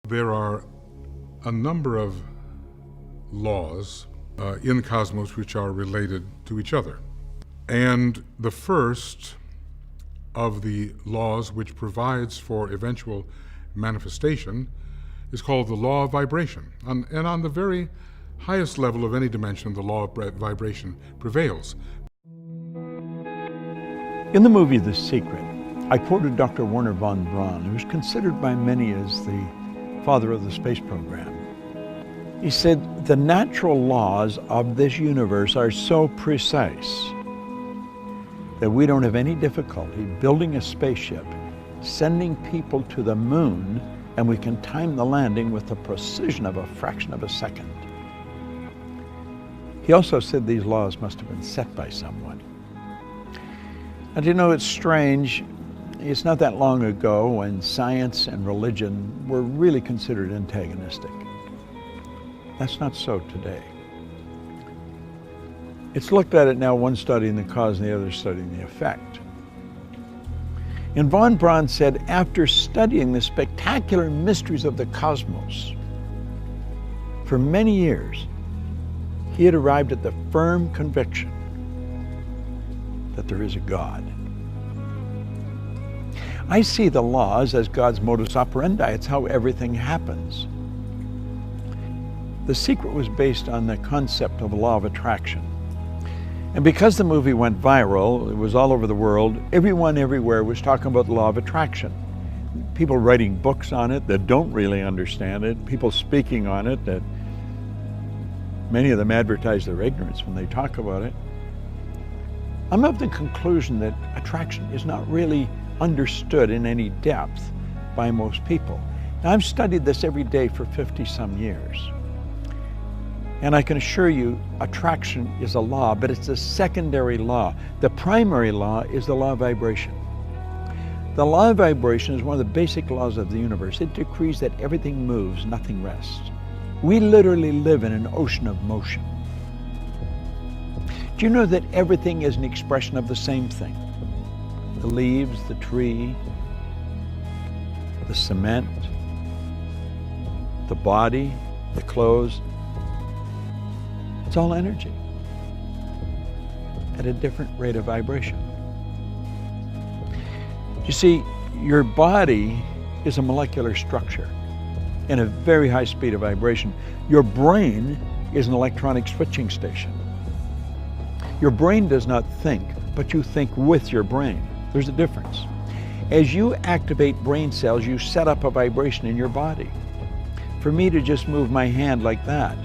There are a number of laws in the cosmos which are related to each other. And the first of the laws which provides for eventual manifestation is called the law of vibration. And on the very highest level of any dimension, the law of vibration prevails. In the movie The Secret, I quoted Dr. Wernher von Braun, who is considered by many as the father of the space program. He said, the natural laws of this universe are so precise that we don't have any difficulty building a spaceship, sending people to the moon, and we can time the landing with the precision of a fraction of a second. He also said these laws must have been set by someone. And you know, it's strange. It's not that long ago when science and religion were really considered antagonistic. That's not so today. It's looked at it now, one studying the cause and the other studying the effect. And von Braun said, after studying the spectacular mysteries of the cosmos for many years, he had arrived at the firm conviction that there is a God. I see the laws as God's modus operandi. It's how everything happens. The Secret was based on the concept of the law of attraction. And because the movie went viral, it was all over the world, everyone everywhere was talking about the law of attraction. People writing books on it that don't really understand it, people speaking on it that many of them advertise their ignorance when they talk about it. I'm of the conclusion that attraction is not really understood in any depth by most people. Now, I've studied this every day for 50-some years. And I can assure you, attraction is a law, but it's a secondary law. The primary law is the law of vibration. The law of vibration is one of the basic laws of the universe. It decrees that everything moves, nothing rests. We literally live in an ocean of motion. Do you know that everything is an expression of the same thing? The leaves, the tree, the cement, the body, the clothes. It's all energy at a different rate of vibration. You see, your body is a molecular structure in a very high speed of vibration. Your brain is an electronic switching station. Your brain does not think, but you think with your brain. There's a difference. As you activate brain cells, you set up a vibration in your body. For me to just move my hand like that,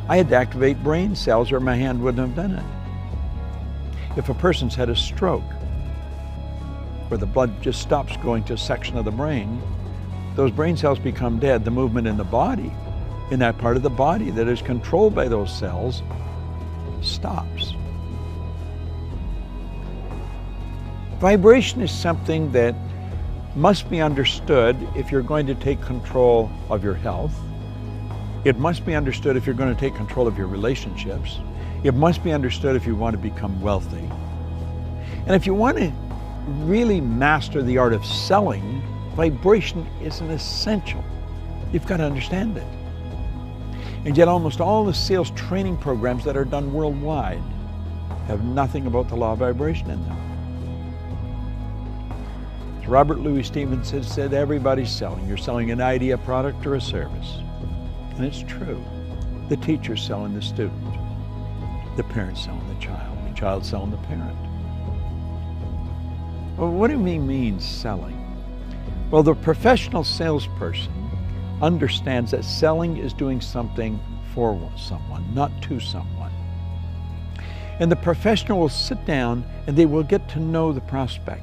I had to activate brain cells or my hand wouldn't have done it. If a person's had a stroke, where the blood just stops going to a section of the brain, those brain cells become dead. The movement in the body, in that part of the body that is controlled by those cells, stops. Vibration is something that must be understood if you're going to take control of your health. It must be understood if you're going to take control of your relationships. It must be understood if you want to become wealthy. And if you want to really master the art of selling, vibration is an essential. You've got to understand it. And yet almost all the sales training programs that are done worldwide have nothing about the law of vibration in them. As Robert Louis Stevenson said, everybody's selling. You're selling an idea, product, or a service. And it's true. The teacher's selling the student. The parent's selling the child selling the parent. Well, what do we mean selling? Well, the professional salesperson understands that selling is doing something for someone, not to someone. And the professional will sit down and they will get to know the prospect.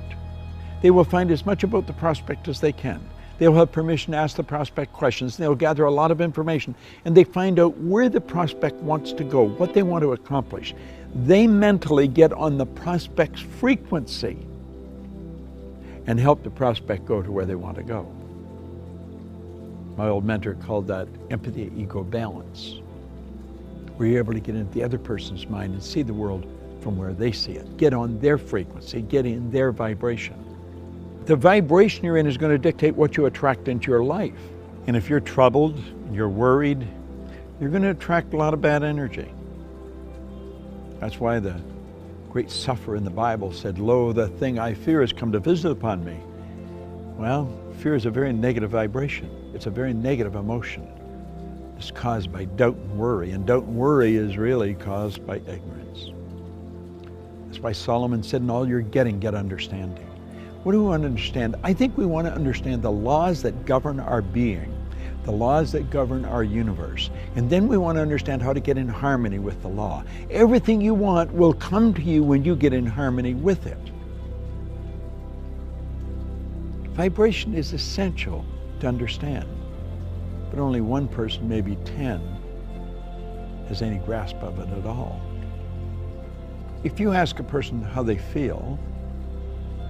They will find as much about the prospect as they can. They'll have permission to ask the prospect questions. They'll gather a lot of information and they find out where the prospect wants to go, what they want to accomplish. They mentally get on the prospect's frequency and help the prospect go to where they want to go. My old mentor called that empathy ego balance, where you're able to get into the other person's mind and see the world from where they see it. Get on their frequency, get in their vibration. The vibration you're in is going to dictate what you attract into your life. And if you're troubled, you're worried, you're going to attract a lot of bad energy. That's why the great sufferer in the Bible said, "Lo, the thing I fear has come to visit upon me." Well, fear is a very negative vibration. It's a very negative emotion. It's caused by doubt and worry, and doubt and worry is really caused by ignorance. That's why Solomon said, "In all you're getting, get understanding." What do we want to understand? I think we want to understand the laws that govern our being, the laws that govern our universe. And then we want to understand how to get in harmony with the law. Everything you want will come to you when you get in harmony with it. Vibration is essential to understand, but only one person, maybe 10, has any grasp of it at all. If you ask a person how they feel,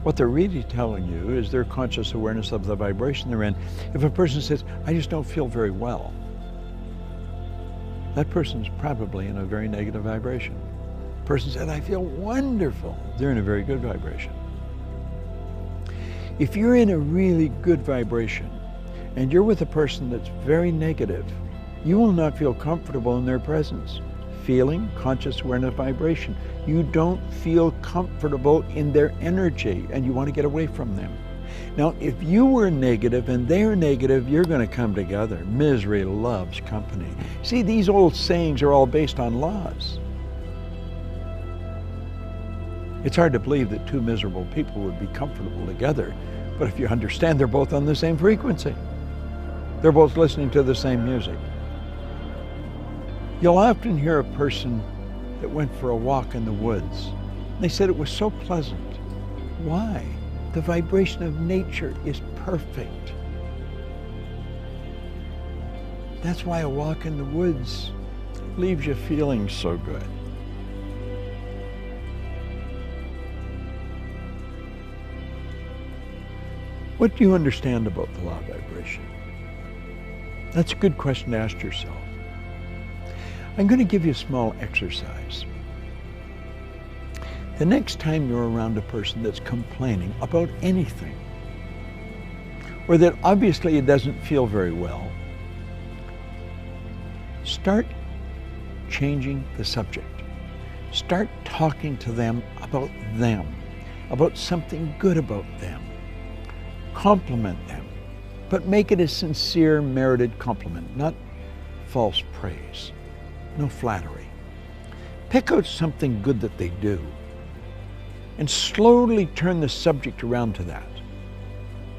what they're really telling you is their conscious awareness of the vibration they're in. If a person says, "I just don't feel very well," that person's probably in a very negative vibration. A person said, "I feel wonderful," they're in a very good vibration. If you're in a really good vibration and you're with a person that's very negative, you will not feel comfortable in their presence. Feeling, conscious awareness, vibration. You don't feel comfortable in their energy and you want to get away from them. Now, if you were negative and they're negative, you're going to come together. Misery loves company. See, these old sayings are all based on laws. It's hard to believe that two miserable people would be comfortable together, but if you understand they're both on the same frequency, they're both listening to the same music. You'll often hear a person that went for a walk in the woods. They said it was so pleasant. Why? The vibration of nature is perfect. That's why a walk in the woods leaves you feeling so good. What do you understand about the law of vibration? That's a good question to ask yourself. I'm going to give you a small exercise. The next time you're around a person that's complaining about anything, or that obviously it doesn't feel very well, start changing the subject. Start talking to them, about something good about them. Compliment them, but make it a sincere, merited compliment, not false praise. No flattery. Pick out something good that they do and slowly turn the subject around to that.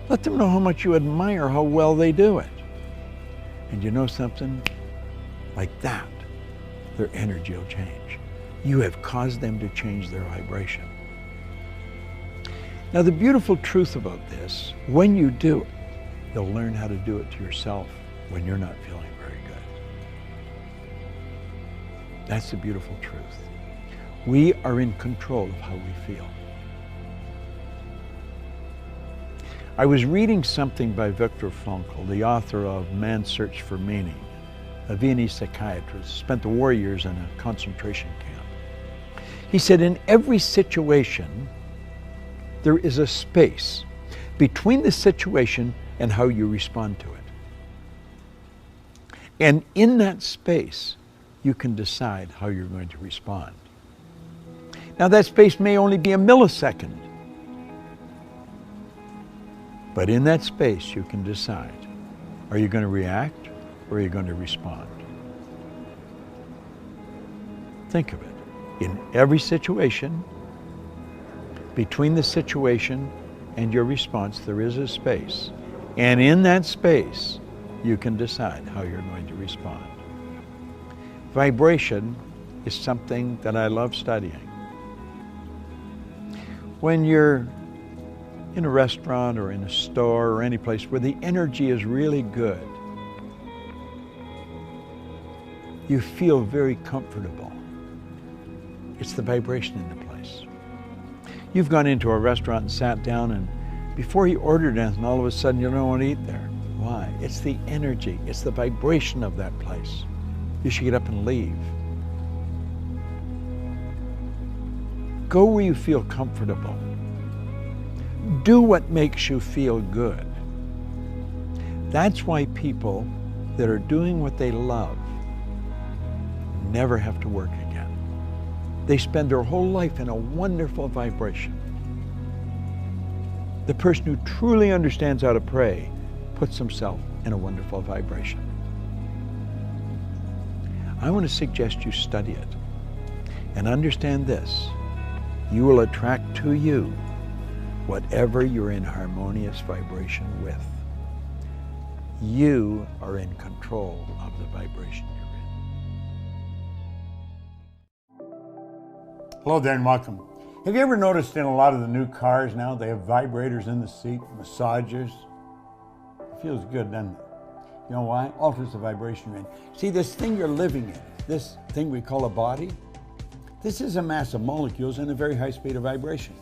Let them know how much you admire how well they do it. And you know something? Like that, their energy will change. You have caused them to change their vibration. Now, the beautiful truth about this, when you do it, you'll learn how to do it to yourself when you're not feeling very good. That's the beautiful truth. We are in control of how we feel. I was reading something by Viktor Frankl, the author of Man's Search for Meaning, a Viennese psychiatrist, spent the war years in a concentration camp. He said, in every situation, there is a space between the situation and how you respond to it. And in that space, you can decide how you're going to respond. Now, that space may only be a millisecond, but in that space, you can decide, are you going to react or are you going to respond? Think of it. In every situation, between the situation and your response, there is a space. And in that space, you can decide how you're going to respond. Vibration is something that I love studying. When you're in a restaurant or in a store or any place where the energy is really good, you feel very comfortable. It's the vibration in the place. You've gone into a restaurant and sat down, and before you ordered anything, all of a sudden you don't want to eat there. Why? It's the energy, it's the vibration of that place. You should get up and leave. Go where you feel comfortable. Do what makes you feel good. That's why people that are doing what they love never have to work again. They spend their whole life in a wonderful vibration. The person who truly understands how to pray puts himself in a wonderful vibration. I want to suggest you study it and understand this. You will attract to you whatever you're in harmonious vibration with. You are in control of the vibration you're in. Hello there and welcome. Have you ever noticed in a lot of the new cars now, they have vibrators in the seat, massagers? It feels good, doesn't it? You know why? Alters the vibration you're in. See, this thing you're living in, this thing we call a body, this is a mass of molecules in a very high speed of vibration.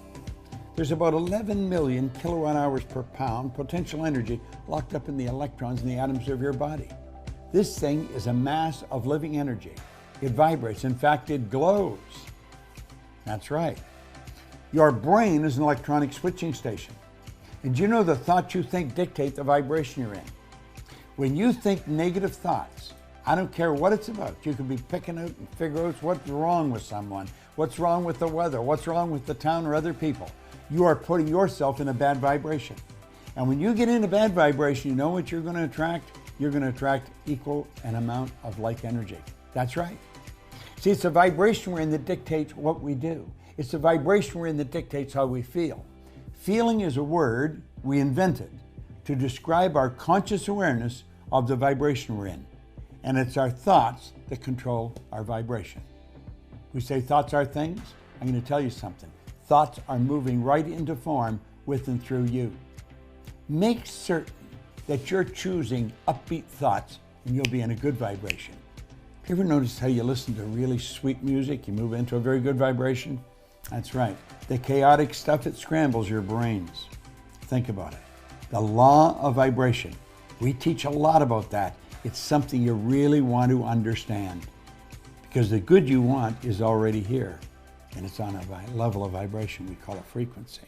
There's about 11 million kilowatt hours per pound potential energy locked up in the electrons in the atoms of your body. This thing is a mass of living energy. It vibrates. In fact, it glows. That's right. Your brain is an electronic switching station. And you know the thoughts you think dictate the vibration you're in. When you think negative thoughts, I don't care what it's about. You could be picking out and figure out what's wrong with someone, what's wrong with the weather, what's wrong with the town or other people. You are putting yourself in a bad vibration. And when you get in a bad vibration, you know what you're going to attract? You're going to attract equal an amount of like energy. That's right. See, it's the vibration we're in that dictates what we do. It's the vibration we're in that dictates how we feel. Feeling is a word we invented to describe our conscious awareness of the vibration we're in. And it's our thoughts that control our vibration. We say thoughts are things. I'm going to tell you something. Thoughts are moving right into form with and through you. Make certain that you're choosing upbeat thoughts and you'll be in a good vibration. You ever notice how you listen to really sweet music, you move into a very good vibration? That's right. The chaotic stuff, it scrambles your brains. Think about it. The law of vibration. We teach a lot about that. It's something you really want to understand because the good you want is already here and it's on a level of vibration we call a frequency.